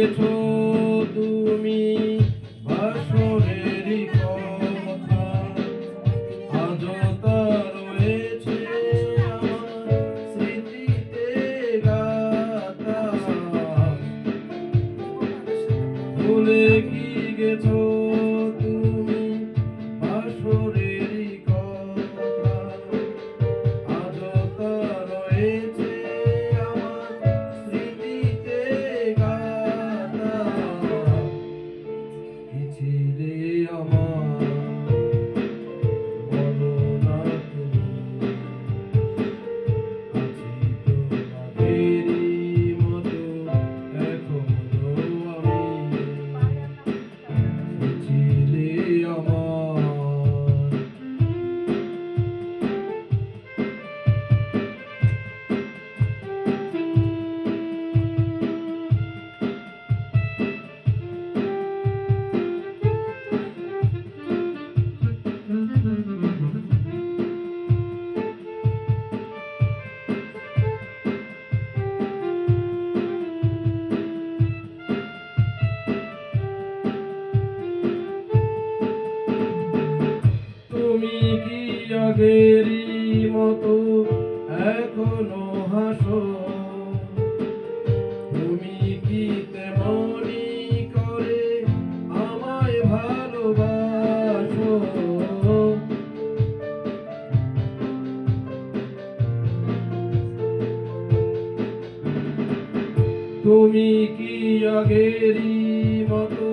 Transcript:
গেছো তুমি বাসরেরই কথা, আজও তা রয়েছে আমার স্মৃতিতে গাথা। ভুলে কি গেছো তুমি বাসরেরই কথা, আজও তা রয়েছে আমার স্মৃতিতে গাথা। কি ছিলে আমার বলো না তুমি, আছি তো আগেরই মতো এখনো আমি। কি ছিলে আমার। তুমি কি আগেরই মতো এখনো হাসো, তুমি কি তেমনি করে আমায় ভালোবাসো। তুমি কি আগেরই মতো